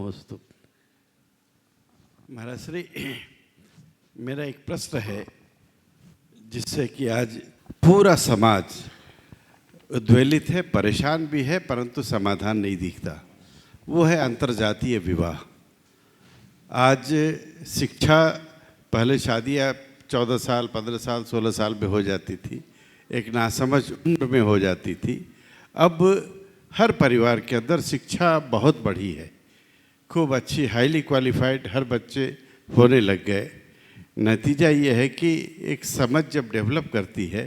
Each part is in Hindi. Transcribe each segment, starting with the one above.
नमोस्तु। महाराज श्री, मेरा एक प्रश्न है जिससे कि आज पूरा समाज उद्वेलित है, परेशान भी है, परंतु समाधान नहीं दिखता। वो है अंतर्जातीय विवाह। आज शिक्षा, पहले शादियाँ 14 साल, 15 साल, 16 साल में हो जाती थी, एक नासमझ उम्र में हो जाती थी। अब हर परिवार के अंदर शिक्षा बहुत बढ़ी है, खूब अच्छी, हाईली क्वालिफाइड हर बच्चे होने लग गए। नतीजा ये है कि एक समझ जब डेवलप करती है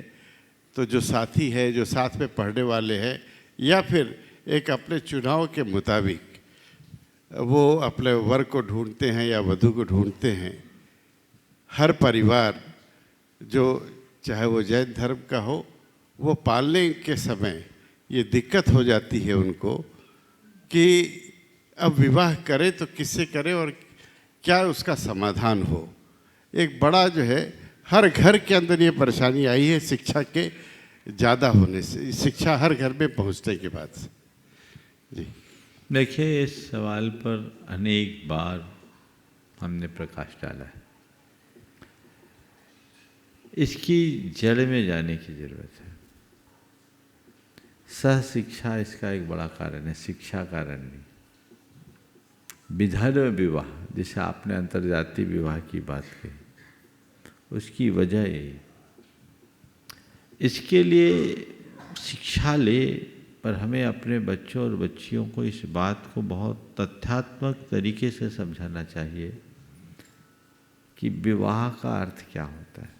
तो जो साथी है, जो साथ में पढ़ने वाले हैं, या फिर एक अपने चुनाव के मुताबिक वो अपने वर को ढूंढते हैं या वधू को ढूंढते हैं। हर परिवार, जो चाहे वो जैन धर्म का हो, वो पालने के समय ये दिक्कत हो जाती है उनको कि अब विवाह करे तो किससे करे और क्या उसका समाधान हो। एक बड़ा जो है हर घर के अंदर ये परेशानी आई है शिक्षा के ज़्यादा होने से, शिक्षा हर घर में पहुंचने के बाद से। जी देखिए, इस सवाल पर अनेक बार हमने प्रकाश डाला है। इसकी जड़ में जाने की जरूरत है। सहशिक्षा इसका एक बड़ा कारण है, शिक्षा कारण नहीं। विधर्म विवाह, जैसे आपने अंतर्जातीय विवाह की बात कही, उसकी वजह यही। इसके लिए शिक्षा ले, पर हमें अपने बच्चों और बच्चियों को इस बात को बहुत तथ्यात्मक तरीके से समझाना चाहिए कि विवाह का अर्थ क्या होता है।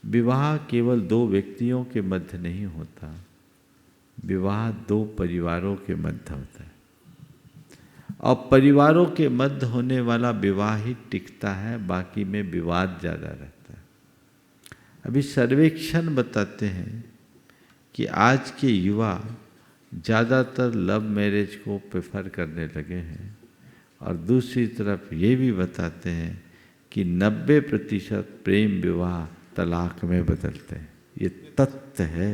विवाह केवल दो व्यक्तियों के मध्य नहीं होता, विवाह दो परिवारों के मध्य होता है, और परिवारों के मध्य होने वाला विवाह ही टिकता है, बाकी में विवाद ज़्यादा रहता है। अभी सर्वेक्षण बताते हैं कि आज के युवा ज़्यादातर लव मैरिज को प्रेफर करने लगे हैं, और दूसरी तरफ ये भी बताते हैं कि 90% प्रेम विवाह तलाक में बदलते हैं। ये तथ्य है।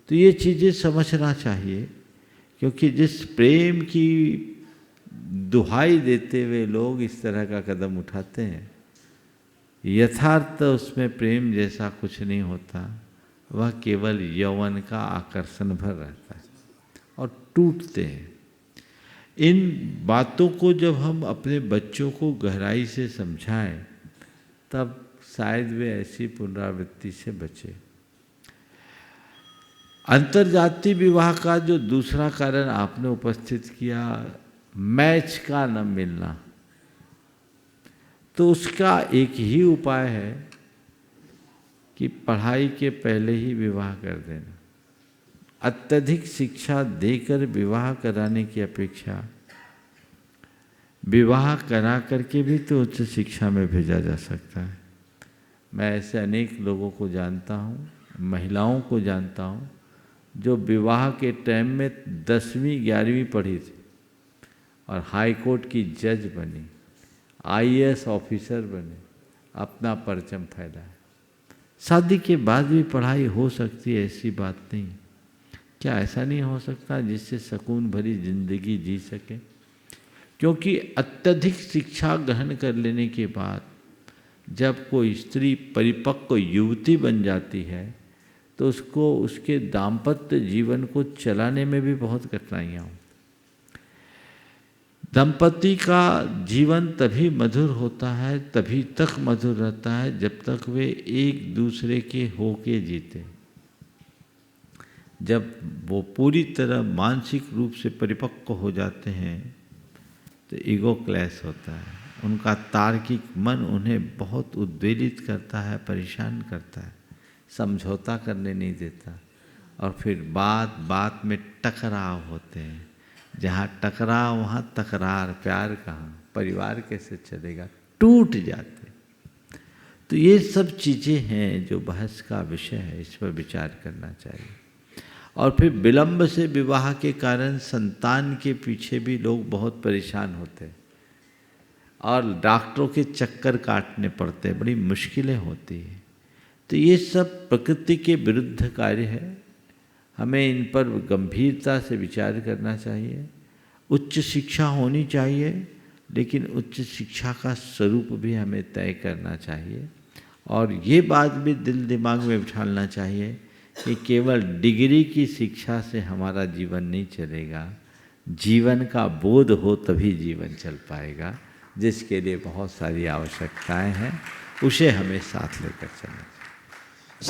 तो ये चीज़ें समझना चाहिए, क्योंकि जिस प्रेम की दुहाई देते हुए लोग इस तरह का कदम उठाते हैं, यथार्थ उसमें प्रेम जैसा कुछ नहीं होता। वह केवल यौवन का आकर्षण भर रहता है और टूटते हैं। इन बातों को जब हम अपने बच्चों को गहराई से समझाएं, तब शायद वे ऐसी पुनरावृत्ति से बचे। अंतर्जातीय विवाह का जो दूसरा कारण आपने उपस्थित किया, मैच का न मिलना, तो उसका एक ही उपाय है कि पढ़ाई के पहले ही विवाह कर देना। अत्यधिक शिक्षा देकर विवाह कराने की अपेक्षा विवाह करा करके भी तो उच्च शिक्षा में भेजा जा सकता है। मैं ऐसे अनेक लोगों को जानता हूँ, महिलाओं को जानता हूँ, जो विवाह के टाइम में 10वीं 11वीं पढ़ी थी और हाई कोर्ट की जज बनी, IAS ऑफिसर बने, अपना परचम फैलाए। शादी के बाद भी पढ़ाई हो सकती है, ऐसी बात नहीं। क्या ऐसा नहीं हो सकता जिससे सुकून भरी जिंदगी जी सके? क्योंकि अत्यधिक शिक्षा ग्रहण कर लेने के बाद जब कोई स्त्री परिपक्व युवती बन जाती है, तो उसको उसके दाम्पत्य जीवन को चलाने में भी बहुत कठिनाइयाँ होती। दंपति का जीवन तभी मधुर होता है, तभी तक मधुर रहता है जब तक वे एक दूसरे के होके जीते। जब वो पूरी तरह मानसिक रूप से परिपक्व हो जाते हैं तो ईगो क्लैश होता है। उनका तार्किक मन उन्हें बहुत उद्वेलित करता है, परेशान करता है, समझौता करने नहीं देता, और फिर बात बात में टकराव होते हैं। जहाँ टकराव वहाँ तकरार, प्यार कहाँ, परिवार कैसे चलेगा, टूट जाते। तो ये सब चीज़ें हैं जो बहस का विषय है, इस पर विचार करना चाहिए। और फिर विलंब से विवाह के कारण संतान के पीछे भी लोग बहुत परेशान होते हैं और डॉक्टरों के चक्कर काटने पड़ते हैं, बड़ी मुश्किलें होती हैं। तो ये सब प्रकृति के विरुद्ध कार्य है। हमें इन पर गंभीरता से विचार करना चाहिए उच्च शिक्षा होनी चाहिए, लेकिन उच्च शिक्षा का स्वरूप भी हमें तय करना चाहिए। और ये बात भी दिल दिमाग में बिठाना चाहिए कि केवल डिग्री की शिक्षा से हमारा जीवन नहीं चलेगा, जीवन का बोध हो तभी जीवन चल पाएगा, जिसके लिए बहुत सारी आवश्यकताएं हैं, उसे हमें साथ लेकर चलना चाहिए।